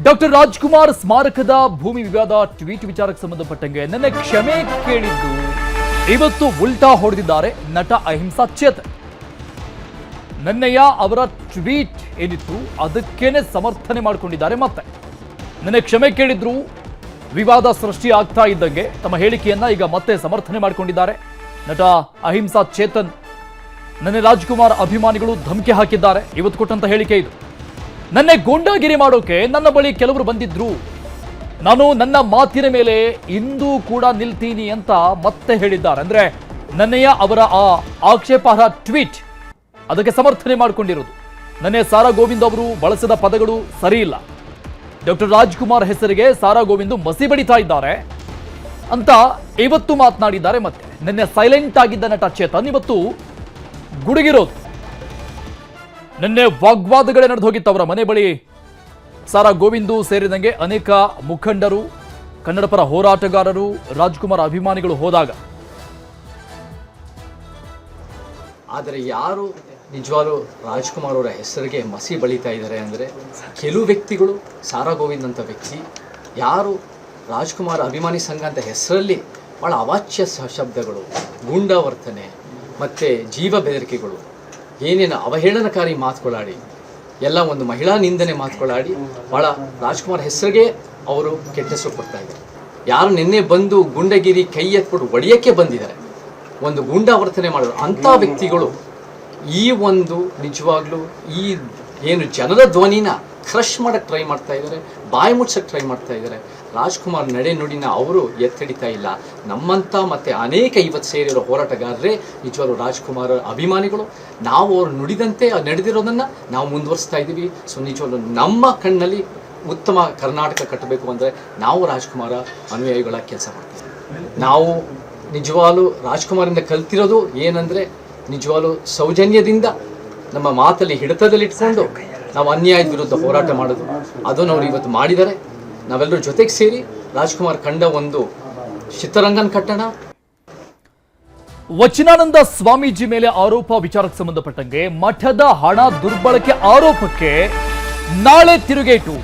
Doctor Rajkumar ಸ್ಮಾರಕದ ಭೂಮಿ ವಿವಾದ ಟ್ವೀಟ್ ವಿಚಾರಕ್ಕೆ ಸಂಬಂಧಪಟ್ಟಂಗೆ ನನ್ನ ಕ್ಷಮೆ ಕೇಳಿದ್ದು ಇವತ್ತು ಉಲ್ಟಾ ಹೊಡೆದಿದ್ದಾರೆ ನಟ ಅಹಿಂಸಾ ಚೇತನ್. ನನ್ನಯ್ಯ ಅವರ ಟ್ವೀಟ್ ಏನಿತ್ತು ಅದಕ್ಕೇನೆ ಸಮರ್ಥನೆ ಮಾಡಿಕೊಂಡಿದ್ದಾರೆ. ಮತ್ತೆ ನನ್ನ ಕ್ಷಮೆ ಕೇಳಿದ್ರು ವಿವಾದ ಸೃಷ್ಟಿ ಆಗ್ತಾ ಇದ್ದಂಗೆ ತಮ್ಮ ಹೇಳಿಕೆಯನ್ನ ಈಗ ಮತ್ತೆ ಸಮರ್ಥನೆ ಮಾಡಿಕೊಂಡಿದ್ದಾರೆ ನಟ ಅಹಿಂಸಾ ಚೇತನ್. ನನ್ನ ರಾಜ್ಕುಮಾರ್ ಅಭಿಮಾನಿಗಳು ಧಮಕಿ ಹಾಕಿದ್ದಾರೆ. ಇವತ್ತು ಕೊಟ್ಟಂತ ಹೇಳಿಕೆ ಇದು. ನನ್ನೇ ಗೂಂಡಾಗಿರಿ ಮಾಡೋಕೆ ನನ್ನ ಬಳಿ ಕೆಲವರು ಬಂದಿದ್ರು, ನಾನು ನನ್ನ ಮಾತಿನ ಮೇಲೆ ಇಂದು ಕೂಡ ನಿಲ್ತೀನಿ ಅಂತ ಮತ್ತೆ ಹೇಳಿದ್ದಾರೆ. ಅಂದ್ರೆ ನನ್ನಯ್ಯ ಅವರ ಆ ಆಕ್ಷೇಪಾರ್ಹ ಟ್ವೀಟ್ ಅದಕ್ಕೆ ಸಮರ್ಥನೆ ಮಾಡಿಕೊಂಡಿರೋದು. ನನ್ನೆ ಸಾರಾ ಗೋವಿಂದ್ ಅವರು ಬಳಸಿದ ಪದಗಳು ಸರಿ ಇಲ್ಲ, ಡಾಕ್ಟರ್ ರಾಜ್ಕುಮಾರ್ ಹೆಸರಿಗೆ ಸಾರಾ ಗೋವಿಂದ್ ಮಸಿ ಬಡಿತಾ ಇದ್ದಾರೆ ಅಂತ ಇವತ್ತು ಮಾತನಾಡಿದ್ದಾರೆ. ಮತ್ತೆ ನಿನ್ನೆ ಸೈಲೆಂಟ್ ಆಗಿದ್ದ ನಟ ಚೇತನ್ ಇವತ್ತು ಗುಡುಗಿರೋದು. ನಿನ್ನೆ ವಾಗ್ವಾದಗಳೇ ನಡೆದು ಹೋಗಿತ್ತು ಅವರ ಮನೆ ಬಳಿ. ಸಾರಾ ಗೋವಿಂದು ಸೇರಿದಂಗೆ ಅನೇಕ ಮುಖಂಡರು, ಕನ್ನಡ ಪರ ಹೋರಾಟಗಾರರು, ರಾಜ್ಕುಮಾರ್ ಅಭಿಮಾನಿಗಳು ಹೋದಾಗ. ಆದರೆ ಯಾರು ನಿಜವಾಗ್ಲೂ ರಾಜ್ಕುಮಾರ್ ಅವರ ಹೆಸರಿಗೆ ಮಸಿ ಬಳಿತಾ ಇದ್ದಾರೆ ಅಂದರೆ ಕೆಲವು ವ್ಯಕ್ತಿಗಳು, ಸಾರಾ ಗೋವಿಂದ್ ಅಂತ ವ್ಯಕ್ತಿ ಯಾರು ರಾಜ್ಕುಮಾರ್ ಅಭಿಮಾನಿ ಸಂಘ ಅಂತ ಹೆಸರಲ್ಲಿ ಭಾಳ ಅವಾಚ್ಯ ಶಬ್ದಗಳು, ಗೂಂಡಾವರ್ತನೆ ಮತ್ತು ಜೀವ ಬೆದರಿಕೆಗಳು, ಏನೇನು ಅವಹೇಳನಕಾರಿ ಮಾತುಗಳಾಡಿ, ಎಲ್ಲ ಒಂದು ಮಹಿಳಾ ನಿಂದನೆ ಮಾತುಗಳಾಡಿ ಭಾಳ ರಾಜ್ಕುಮಾರ್ ಹೆಸರಿಗೆ ಅವರು ಕೆಟ್ಟ ಹೆಸರು ಕೊಡ್ತಾ ಇದ್ದಾರೆ. ಯಾರು ನಿನ್ನೆ ಬಂದು ಗುಂಡಗಿರಿ ಕೈ ಎತ್ಬಿಟ್ಟು ಒಡೆಯೋಕ್ಕೆ ಬಂದಿದ್ದಾರೆ, ಒಂದು ಗೂಂಡಾವರ್ತನೆ ಮಾಡೋರು ಅಂಥ ವ್ಯಕ್ತಿಗಳು ಈ ಒಂದು ನಿಜವಾಗ್ಲೂ ಈ ಏನು ಜನರ ಧ್ವನಿನ ಕ್ರಶ್ ಮಾಡೋಕ್ಕೆ ಟ್ರೈ ಮಾಡ್ತಾ ಇದ್ದಾರೆ, ಬಾಯಿ ಮುಚ್ಚಕ್ಕೆ ಟ್ರೈ ಮಾಡ್ತಾ ಇದ್ದಾರೆ. ರಾಜ್ಕುಮಾರ್ ನಡೆ ನುಡಿನ ಅವರು ಎತ್ತಿಡಿತಾ ಇಲ್ಲ. ನಮ್ಮಂಥ ಮತ್ತು ಅನೇಕ ಇವತ್ತು ಸೇರಿರೋ ಹೋರಾಟಗಾರರೇ ನಿಜವಾಗ್ಲೂ ರಾಜ್ಕುಮಾರ್ ಅಭಿಮಾನಿಗಳು. ನಾವು ಅವರು ನುಡಿದಂತೆ ನಡೆದಿರೋದನ್ನು ನಾವು ಮುಂದುವರಿಸ್ತಾ ಇದ್ದೀವಿ. ಸೊ ನಿಜವಾಗ್ಲೂ ನಮ್ಮ ಕಣ್ಣಲ್ಲಿ ಉತ್ತಮ ಕರ್ನಾಟಕ ಕಟ್ಟಬೇಕು ಅಂದರೆ ನಾವು ರಾಜ್ಕುಮಾರ ಅನುಯಾಯಿಗಳ ಕೆಲಸ ಮಾಡ್ತೀವಿ. ನಾವು ನಿಜವಾಗ್ಲೂ ರಾಜ್ಕುಮಾರಿಂದ ಕಲ್ತಿರೋದು ಏನಂದರೆ ನಿಜವಾಗ್ಲೂ ಸೌಜನ್ಯದಿಂದ ನಮ್ಮ ಮಾತಲ್ಲಿ ಹಿಡಿತದಲ್ಲಿಟ್ಕೊಂಡು ನಾವು ಅನ್ಯಾಯದ ವಿರುದ್ಧ ಹೋರಾಟ ಮಾಡೋದು. ಅದನ್ನು ಅವರು ಇವತ್ತು ಮಾಡಿದ್ದಾರೆ. ನಾವೆಲ್ಲರೂ ಜೊತೆಗೆ ಸೇರಿ ರಾಜ್ಕುಮಾರ್ ಕಂಡ ಒಂದು ಚಿತ್ರರಂಗನ ಕಟ್ಟಣ. ವಚನಾನಂದ ಸ್ವಾಮೀಜಿ ಮೇಲೆ ಆರೋಪ ವಿಚಾರಕ್ಕೆ ಸಂಬಂಧಪಟ್ಟಂಗೆ ಮಠದ ಹಣ ದುರ್ಬಳಕೆ ಆರೋಪಕ್ಕೆ ನಾಳೆ ತಿರುಗೇಟು.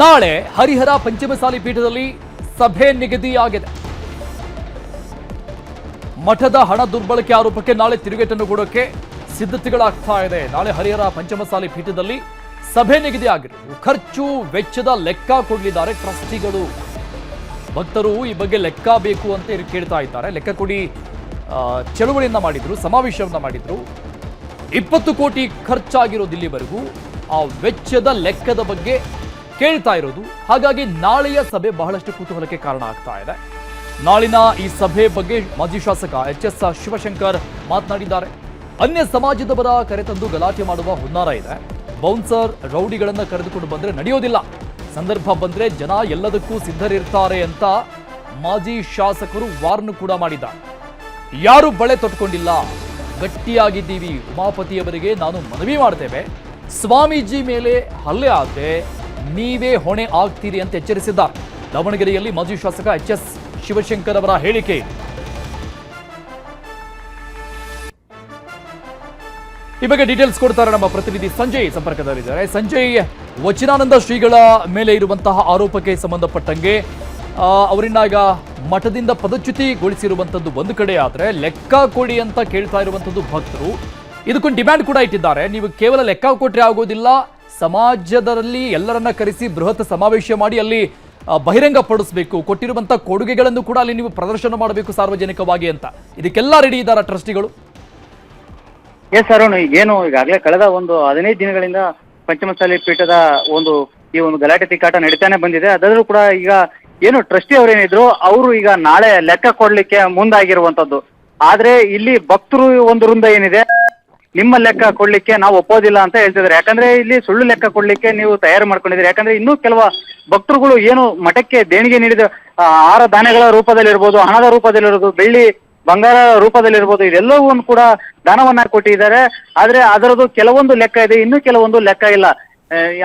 ನಾಳೆ ಹರಿಹರ ಪಂಚಮಸಾಲಿ ಪೀಠದಲ್ಲಿ ಸಭೆ ನಿಗದಿಯಾಗಿದೆ. ಮಠದ ಹಣ ದುರ್ಬಳಕೆ ಆರೋಪಕ್ಕೆ ನಾಳೆ ತಿರುಗೇಟನ್ನು ಕೊಡೋಕೆ ಸಿದ್ಧತೆಗಳಾಗ್ತಾ ಇದೆ. ನಾಳೆ ಹರಿಹರ ಪಂಚಮಸಾಲಿ ಪೀಠದಲ್ಲಿ ಸಭೆ ನಿಗದಿ ಆಗಿರೋದು. ಖರ್ಚು ವೆಚ್ಚದ ಲೆಕ್ಕ ಕೊಡಲಿದ್ದಾರೆ ಟ್ರಸ್ಟಿಗಳು. ಭಕ್ತರು ಈ ಬಗ್ಗೆ ಲೆಕ್ಕ ಬೇಕು ಅಂತ ಕೇಳ್ತಾ ಇದ್ದಾರೆ. ಲೆಕ್ಕ ಕೊಡಿ ಚಳುವಳಿಯನ್ನ ಮಾಡಿದ್ರು, ಸಮಾವೇಶವನ್ನ ಮಾಡಿದ್ರು. 20 ಕೋಟಿ ಖರ್ಚಾಗಿರೋದು ಇಲ್ಲಿವರೆಗೂ. ಆ ವೆಚ್ಚದ ಲೆಕ್ಕದ ಬಗ್ಗೆ ಕೇಳ್ತಾ ಇರೋದು. ಹಾಗಾಗಿ ನಾಳೆಯ ಸಭೆ ಬಹಳಷ್ಟು ಕುತೂಹಲಕ್ಕೆ ಕಾರಣ ಆಗ್ತಾ ಇದೆ. ನಾಳಿನ ಈ ಸಭೆ ಬಗ್ಗೆ ಮಾಜಿ ಶಾಸಕ ಎಚ್.ಎಸ್. ಶಿವಶಂಕರ್ ಮಾತನಾಡಿದ್ದಾರೆ. ಅನ್ಯ ಸಮಾಜದವರ ಕರೆತಂದು ಗಲಾಟೆ ಮಾಡುವ ಹುನ್ನಾರ ಇದೆ. ಬೌನ್ಸರ್ ರೌಡಿಗಳನ್ನ ಕರೆದುಕೊಂಡು ಬಂದ್ರೆ ನಡೆಯೋದಿಲ್ಲ. ಸಂದರ್ಭ ಬಂದ್ರೆ ಜನ ಎಲ್ಲದಕ್ಕೂ ಸಿದ್ಧರಿರ್ತಾರೆ ಅಂತ ಮಾಜಿ ಶಾಸಕರು ವಾರ್ನ್ ಕೂಡ ಮಾಡಿದ್ದಾರೆ. ಯಾರು ಬಳೆ ತೊಟ್ಕೊಂಡಿಲ್ಲ, ಗಟ್ಟಿಯಾಗಿದ್ದೀವಿ. ಉಮಾಪತಿಯವರಿಗೆ ನಾನು ಮನವಿ ಮಾಡ್ತೇವೆ, ಸ್ವಾಮೀಜಿ ಮೇಲೆ ಹಲ್ಲೆ ಆದ್ರೆ ನೀವೇ ಹೊಣೆ ಆಗ್ತೀರಿ ಅಂತ ಎಚ್ಚರಿಸಿದ್ದಾರೆ. ದಾವಣಗೆರೆಯಲ್ಲಿ ಮಾಜಿ ಶಾಸಕ ಎಚ್.ಎಸ್. ಶಿವಶಂಕರ್ ಅವರ ಹೇಳಿಕೆ. ಈ ಬಗ್ಗೆ ಡೀಟೇಲ್ಸ್ ಕೊಡ್ತಾರೆ ನಮ್ಮ ಪ್ರತಿನಿಧಿ ಸಂಜಯ್ ಸಂಪರ್ಕದಲ್ಲಿದ್ದಾರೆ. ಸಂಜಯ್, ವಚನಾನಂದ ಶ್ರೀಗಳ ಮೇಲೆ ಇರುವಂತಹ ಆರೋಪಕ್ಕೆ ಸಂಬಂಧಪಟ್ಟಂಗೆ ಅವರನ್ನ ಈಗ ಮಠದಿಂದ ಪದಚ್ಯುತಿಗೊಳಿಸಿರುವಂತದ್ದು ಒಂದು ಕಡೆ ಆದ್ರೆ, ಲೆಕ್ಕ ಕೊಡಿ ಅಂತ ಕೇಳ್ತಾ ಇರುವಂತದ್ದು ಭಕ್ತರು. ಇದಕ್ಕೊಂದು ಡಿಮ್ಯಾಂಡ್ ಕೂಡ ಇಟ್ಟಿದ್ದಾರೆ. ನೀವು ಕೇವಲ ಲೆಕ್ಕ ಕೊಟ್ರೆ ಆಗೋದಿಲ್ಲ, ಸಮಾಜದಲ್ಲಿ ಎಲ್ಲರನ್ನ ಕರೆಸಿ ಬೃಹತ್ ಸಮಾವೇಶ ಮಾಡಿ ಅಲ್ಲಿ ಬಹಿರಂಗ ಪಡಿಸಬೇಕು, ಕೊಟ್ಟಿರುವಂತಹ ಕೊಡುಗೆಗಳನ್ನು ಕೂಡ ಅಲ್ಲಿ ನೀವು ಪ್ರದರ್ಶನ ಮಾಡಬೇಕು ಸಾರ್ವಜನಿಕವಾಗಿ ಅಂತ. ಇದಕ್ಕೆಲ್ಲ ರೆಡಿ ಇದ್ದಾರಾ ಟ್ರಸ್ಟಿಗಳು? ಎಸ್ ಅರುಣ್, ಏನು ಈಗಾಗಲೇ ಕಳೆದ ಒಂದು 15 ದಿನಗಳಿಂದ ಪಂಚಮಸಾಲಿ ಪೀಠದ ಈ ಒಂದು ಗಲಾಟೆ ತಿಕ್ಕಾಟ ನಡೀತಾನೆ ಬಂದಿದೆ. ಅದಾದ್ರೂ ಕೂಡ ಈಗ ಏನು ಟ್ರಸ್ಟಿ ಅವರೇನಿದ್ರು ಅವರು ಈಗ ನಾಳೆ ಲೆಕ್ಕ ಕೊಡ್ಲಿಕ್ಕೆ ಮುಂದಾಗಿರುವಂತದ್ದು. ಆದ್ರೆ ಇಲ್ಲಿ ಭಕ್ತರು ಒಂದು ವೃಂದ ಏನಿದೆ, ನಿಮ್ಮ ಲೆಕ್ಕ ಕೊಡ್ಲಿಕ್ಕೆ ನಾವು ಒಪ್ಪೋದಿಲ್ಲ ಅಂತ ಹೇಳ್ತಿದ್ದಾರೆ. ಯಾಕಂದ್ರೆ ಇಲ್ಲಿ ಸುಳ್ಳು ಲೆಕ್ಕ ಕೊಡ್ಲಿಕ್ಕೆ ನೀವು ತಯಾರು ಮಾಡ್ಕೊಂಡಿದ್ದೀರಿ. ಯಾಕಂದ್ರೆ ಇನ್ನೂ ಕೆಲವು ಭಕ್ತರುಗಳು ಏನು ಮಠಕ್ಕೆ ದೇಣಿಗೆ ನೀಡಿದ ಆಹಾರ ಧಾನ್ಯಗಳ ರೂಪದಲ್ಲಿರ್ಬೋದು, ಹಣದ ರೂಪದಲ್ಲಿರ್ಬೋದು, ಬೆಳ್ಳಿ ಬಂಗಾರ ರೂಪದಲ್ಲಿರ್ಬೋದು, ಇದೆಲ್ಲವೂ ಕೂಡ ದಾನವನ್ನ ಕೊಟ್ಟಿದ್ದಾರೆ. ಆದ್ರೆ ಅದರದ್ದು ಕೆಲವೊಂದು ಲೆಕ್ಕ ಇದೆ, ಇನ್ನು ಕೆಲವೊಂದು ಲೆಕ್ಕ ಇಲ್ಲ.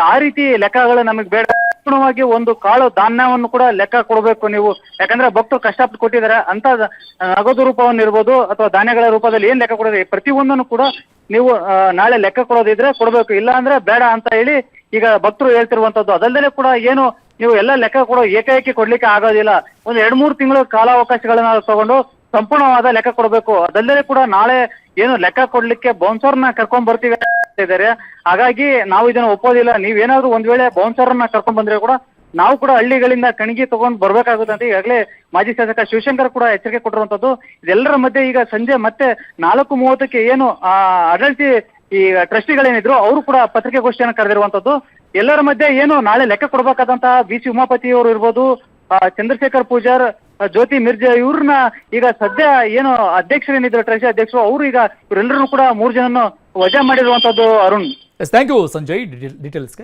ಆ ರೀತಿ ಲೆಕ್ಕಗಳು ನಮಗೆ ಬೇಡ. ಸಂಪೂರ್ಣವಾಗಿ ಒಂದು ಕಾಳು ಧಾನ್ಯವನ್ನು ಕೂಡ ಲೆಕ್ಕ ಕೊಡಬೇಕು ನೀವು. ಯಾಕಂದ್ರೆ ಭಕ್ತರು ಕಷ್ಟಪಟ್ಟು ಕೊಟ್ಟಿದ್ದಾರೆ ಅಂತ ನಗದು ರೂಪವನ್ನು ಇರ್ಬೋದು ಅಥವಾ ಧಾನ್ಯಗಳ ರೂಪದಲ್ಲಿ ಏನ್ ಲೆಕ್ಕ ಕೊಡೋದು, ಪ್ರತಿಯೊಂದನ್ನು ಕೂಡ ನೀವು ನಾಳೆ ಲೆಕ್ಕ ಕೊಡೋದಿದ್ರೆ ಕೊಡಬೇಕು, ಇಲ್ಲ ಅಂದ್ರೆ ಬೇಡ ಅಂತ ಹೇಳಿ ಈಗ ಭಕ್ತರು ಹೇಳ್ತಿರುವಂತದ್ದು. ಅದಲ್ಲದೆ ಕೂಡ ಏನು ನೀವು ಎಲ್ಲ ಲೆಕ್ಕ ಕೊಡೋ ಏಕಾಏಕಿ ಕೊಡ್ಲಿಕ್ಕೆ ಆಗೋದಿಲ್ಲ. ಒಂದು 2-3 ತಿಂಗಳು ಕಾಲಾವಕಾಶಗಳನ್ನ ತಗೊಂಡು ಸಂಪೂರ್ಣವಾದ ಲೆಕ್ಕ ಕೊಡಬೇಕು. ಅದಲ್ಲದೆ ಕೂಡ ನಾಳೆ ಏನು ಲೆಕ್ಕ ಕೊಡ್ಲಿಕ್ಕೆ ಬೌನ್ಸರ್ನ ಕರ್ಕೊಂಡ್ ಬರ್ತೀವಿ ಅಂತ ಇದ್ದಾರೆ. ಹಾಗಾಗಿ ನಾವು ಇದನ್ನ ಒಪ್ಪೋದಿಲ್ಲ. ನೀವೇನಾದ್ರೂ ಒಂದ್ ವೇಳೆ ಬೌನ್ಸರ್ನ ಕರ್ಕೊಂಡ್ ಬಂದ್ರೆ ಕೂಡ ನಾವು ಕೂಡ ಹಳ್ಳಿಗಳಿಂದ ಕಣಿಗೆ ತಗೊಂಡ್ ಬರ್ಬೇಕಾಗುತ್ತೆ ಅಂತ ಈಗಾಗಲೇ ಮಾಜಿ ಶಾಸಕ ಶಿವಶಂಕರ್ ಕೂಡ ಎಚ್ಚರಿಕೆ ಕೊಟ್ಟಿರುವಂತದ್ದು. ಇದೆಲ್ಲರ ಮಧ್ಯೆ ಈಗ ಸಂಜೆ ಮತ್ತೆ 4:30ಕ್ಕೆ ಏನು ಆಡಳಿತ ಈ ಟ್ರಸ್ಟಿಗಳೇನಿದ್ರು ಅವರು ಕೂಡ ಪತ್ರಿಕಾಗೋಷ್ಠಿಯನ್ನು ಕರೆದಿರುವಂತದ್ದು. ಎಲ್ಲರ ಮಧ್ಯೆ ಏನು ನಾಳೆ ಲೆಕ್ಕ ಕೊಡ್ಬೇಕಾದಂತಹ BC ಉಮಾಪತಿ ಅವರು ಇರ್ಬೋದು, ಚಂದ್ರಶೇಖರ್ ಪೂಜಾರ್, ಜ್ಯೋತಿ ಮಿರ್ಜಾ ಇವ್ರನ್ನ ಈಗ ಸದ್ಯ ಏನು ಅಧ್ಯಕ್ಷರೇನಿದ್ರು ಟ್ರಸ್ಟಿ ಅಧ್ಯಕ್ಷರು ಅವರು ಈಗ ಇವರೆಲ್ಲರೂ ಕೂಡ 3 ಜನನ್ನು ವಜಾ ಮಾಡಿರುವಂತದ್ದು. Arun, thank you Sanjay ಡೀಟೇಲ್ಸ್ಗೆ.